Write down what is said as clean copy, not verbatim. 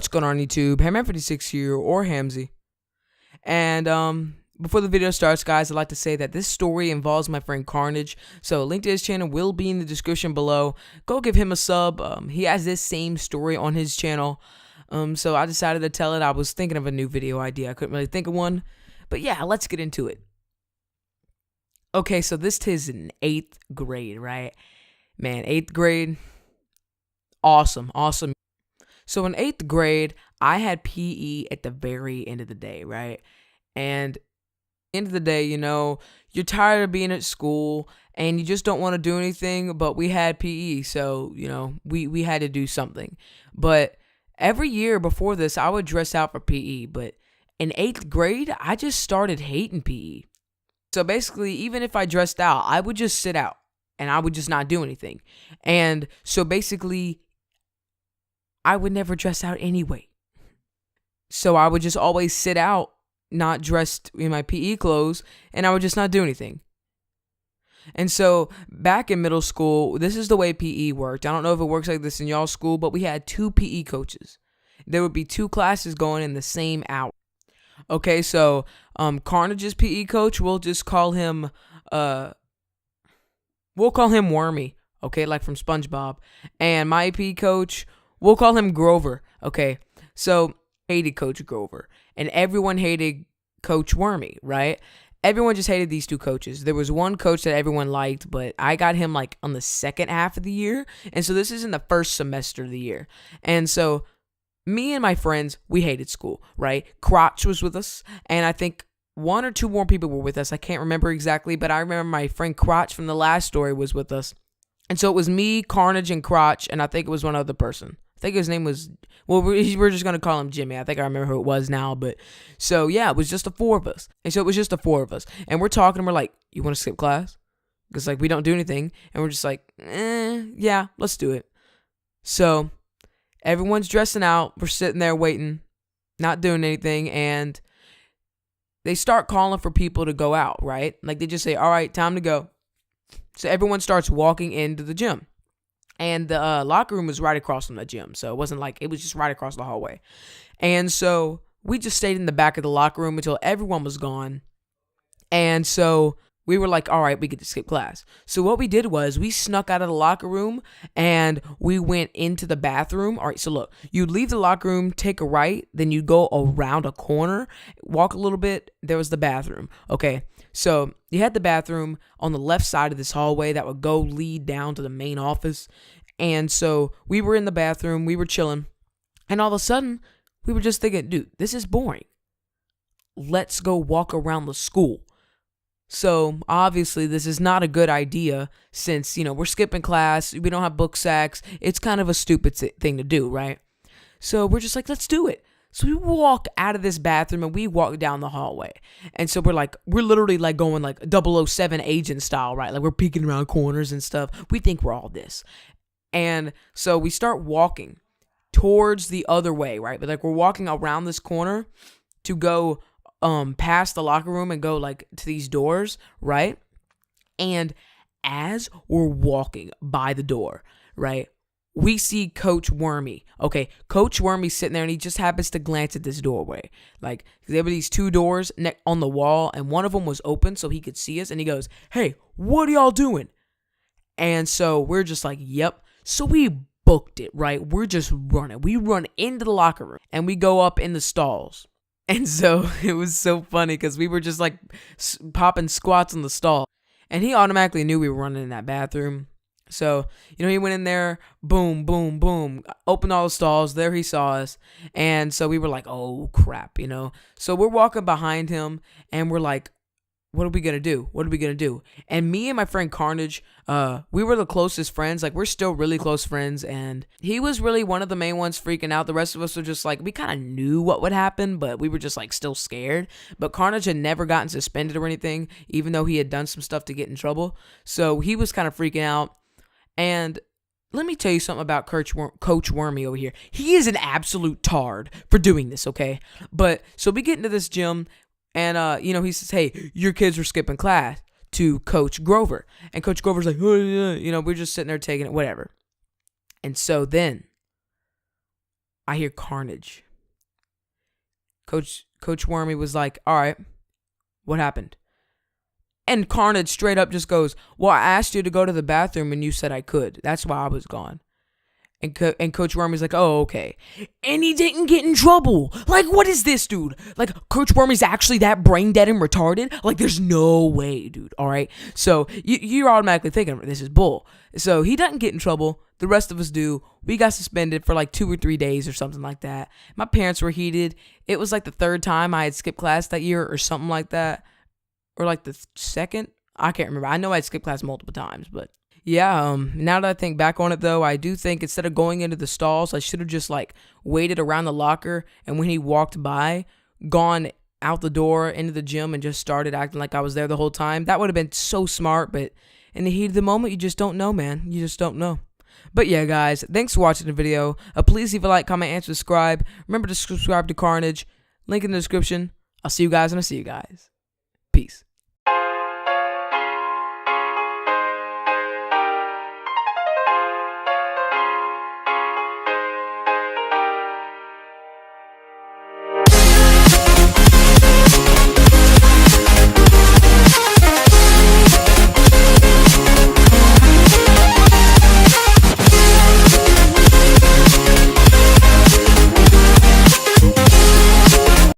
What's going on YouTube? Hamman56 here, or Hamzy. And before the video starts, guys, I'd like to say that this story involves my friend Carnage, so a link to his channel will be in the description below. Go give him a sub. He has this same story on his channel, so I decided to tell it. I was thinking of a new video idea. I couldn't really think of one, but yeah, let's get into it. Okay, so this is in 8th grade, right? Man, 8th grade, awesome. So in 8th grade, I had PE at the very end of the day, right? And end of the day, you know, you're tired of being at school and you just don't want to do anything, but we had PE, so, you know, we had to do something. But every year before this, I would dress out for PE, but in 8th grade, I just started hating PE. So basically, even if I dressed out, I would just sit out and I would just not do anything. And so basically, I would never dress out anyway. So I would just always sit out, not dressed in my PE clothes, and I would just not do anything. And so back in middle school, this is the way PE worked. I don't know if it works like this in y'all's school, but we had 2 PE coaches. There would be 2 classes going in the same hour. Okay, so Carnage's PE coach, we'll just call him Wormy, okay, like from SpongeBob. And my PE coach, we'll call him Grover, okay? So, hated Coach Grover. And everyone hated Coach Wormy, right? Everyone just hated these 2 coaches. There was one coach that everyone liked, but I got him like on the second half of the year. And so this is in the first semester of the year. And so, me and my friends, we hated school, right? Crotch was with us, and I think 1 or 2 more people were with us. I can't remember exactly, but I remember my friend Crotch from the last story was with us. And so it was me, Carnage, and Crotch, and I think it was one other person. I think his name was, well, we're just going to call him Jimmy. I think I remember who it was now, but, so yeah, it was just the 4 of us. And so it was just the 4 of us. And we're talking, and we're like, you want to skip class? Because, like, we don't do anything. And we're just like, yeah, let's do it. So everyone's dressing out. We're sitting there waiting, not doing anything, and they start calling for people to go out, right? Like, they just say, all right, time to go. So everyone starts walking into the gym. And the locker room was right across from the gym. So it wasn't like, it was just right across the hallway. And so we just stayed in the back of the locker room until everyone was gone. And so we were like, all right, we get to skip class. So what we did was we snuck out of the locker room and we went into the bathroom. All right, so look, you leave the locker room, take a right, then you go around a corner, walk a little bit, there was the bathroom. Okay, so you had the bathroom on the left side of this hallway that would go lead down to the main office. And so we were in the bathroom, we were chilling, and all of a sudden, we were just thinking, dude, this is boring. Let's go walk around the school. So, obviously, this is not a good idea since, you know, we're skipping class, we don't have book sacks, it's kind of a stupid thing to do, right? So, we're just like, let's do it. So, we walk out of this bathroom and we walk down the hallway. And so, we're literally like going like 007 agent style, right? Like, we're peeking around corners and stuff. We think we're all this. And so, we start walking towards the other way, right? But like, we're walking around this corner to go past the locker room and go like to these doors, right? And as we're walking by the door, right, we see Coach Wormy. Okay, Coach Wormy's sitting there and he just happens to glance at this doorway. Like, there were these 2 doors on the wall and one of them was open so he could see us, and he goes, hey, what are y'all doing? And so we're just like, yep. So we booked it, right? We're just running. We run into the locker room and we go up in the stalls. And so it was so funny because we were just like popping squats in the stall. And he automatically knew we were running in that bathroom. So, you know, he went in there, boom, boom, boom, opened all the stalls. There he saw us. And so we were like, oh, crap, you know. So we're walking behind him and we're like, what are we going to do? What are we going to do? And me and my friend Carnage, we were the closest friends. Like, we're still really close friends. And he was really one of the main ones freaking out. The rest of us were just like, we kind of knew what would happen, but we were just like still scared. But Carnage had never gotten suspended or anything, even though he had done some stuff to get in trouble. So he was kind of freaking out. And let me tell you something about Coach Wormy over here. He is an absolute tard for doing this, okay? But so we get into this gym. And, you know, he says, hey, your kids are skipping class to Coach Grover. And Coach Grover's like, oh, yeah. You know, we're just sitting there taking it, whatever. And so then, I hear carnage. Coach Wormy was like, all right, what happened? And Carnage straight up just goes, well, I asked you to go to the bathroom and you said I could. That's why I was gone. And Coach Wormy's like, oh, okay. And he didn't get in trouble. Like, what is this, dude? Like, Coach Wormy's actually that brain dead and retarded? Like, there's no way, dude, all right? So you're automatically thinking, this is bull. So he doesn't get in trouble. The rest of us do. We got suspended for like 2 or 3 days or something like that. My parents were heated. It was like the 3rd time I had skipped class that year or something like that. Or like the 2nd. I can't remember. I know I had skipped class multiple times, but yeah, now that I think back on it though, I do think instead of going into the stalls, I should have just like waited around the locker, and when he walked by, gone out the door into the gym and just started acting like I was there the whole time. That would have been so smart, but in the heat of the moment, you just don't know, man. You just don't know. But yeah, guys, thanks for watching the video. Please leave a like, comment, and subscribe. Remember to subscribe to Carnage. Link in the description. I'll see you guys when I see you guys. Peace.